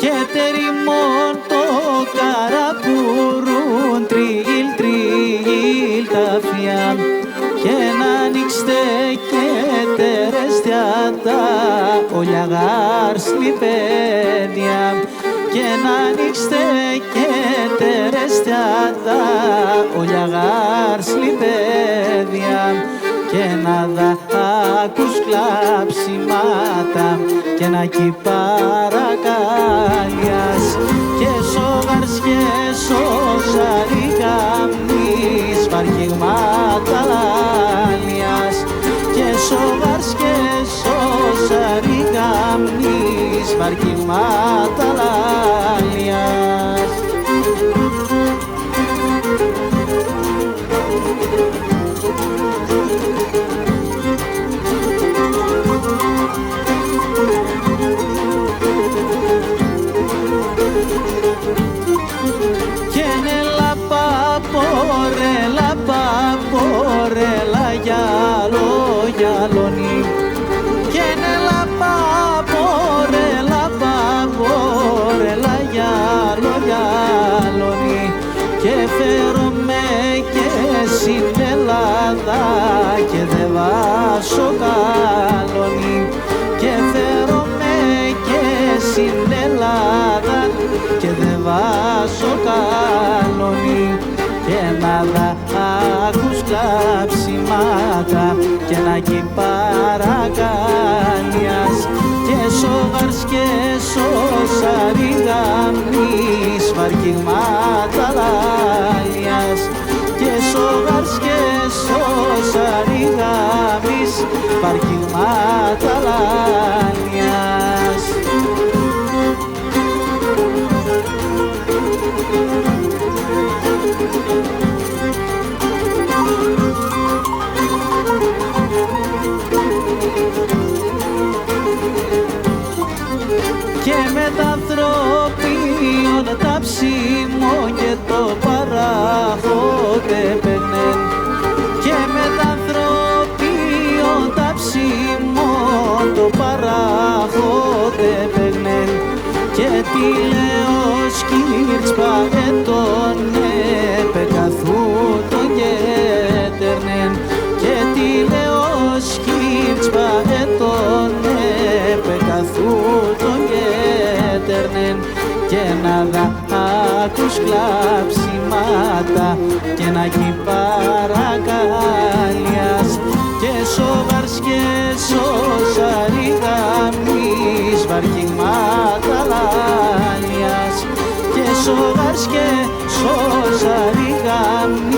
και τεριμόν το καραπούρουν τριγίλ τριγίλ καφιάν και να ανοίξτε και τερεστιάτα ολιαγάρ σλιπέδια και να ανοίξτε και τερεστιάτα ολιαγάρ σλιπέδια και να ακούς κλαψιμάτα και να κυπαρακάλιας και σογάρς και σοζαρικάμνης βαργηγμάτα λάλιας και σογάρς και σοζαρικάμνης βαργηγμάτα λάλιας. Παπορέλα γυαλό γυαλώνει και νέλα παπορέλα γυαλό γυαλώνει και φέρομαι και στην Ελλάδα και δε βάσω καλώνει και φέρομαι και στην Ελλάδα και δε βάσω καλώνει και να ακούς κλαψιμάτα και να κυπαρακάλιας και σογάρς και σοζαριγάμνης βαργηγμάτα λάλιας και σογάρς και σοζαριγάμνης βαργηγμάτα λάλιας. Και με τα ανθρωπίον τα ψήμω και το παράγονται πενέν και με τα ανθρωπίον τα ψήμω το παράγονται πενέν και τι λέω σκύρτς παγετών επεκαθού τον γέτερνεν και τι λέω σκύρτς παγετών επεκαθού τον γέτερνεν και να ακούς κλαψιμάτα και να κυπαρακάλιας και σογάρς και σοζαριγάμνης βαργηγμάτα λάλιας και σογάρς και σοζαριγάμνης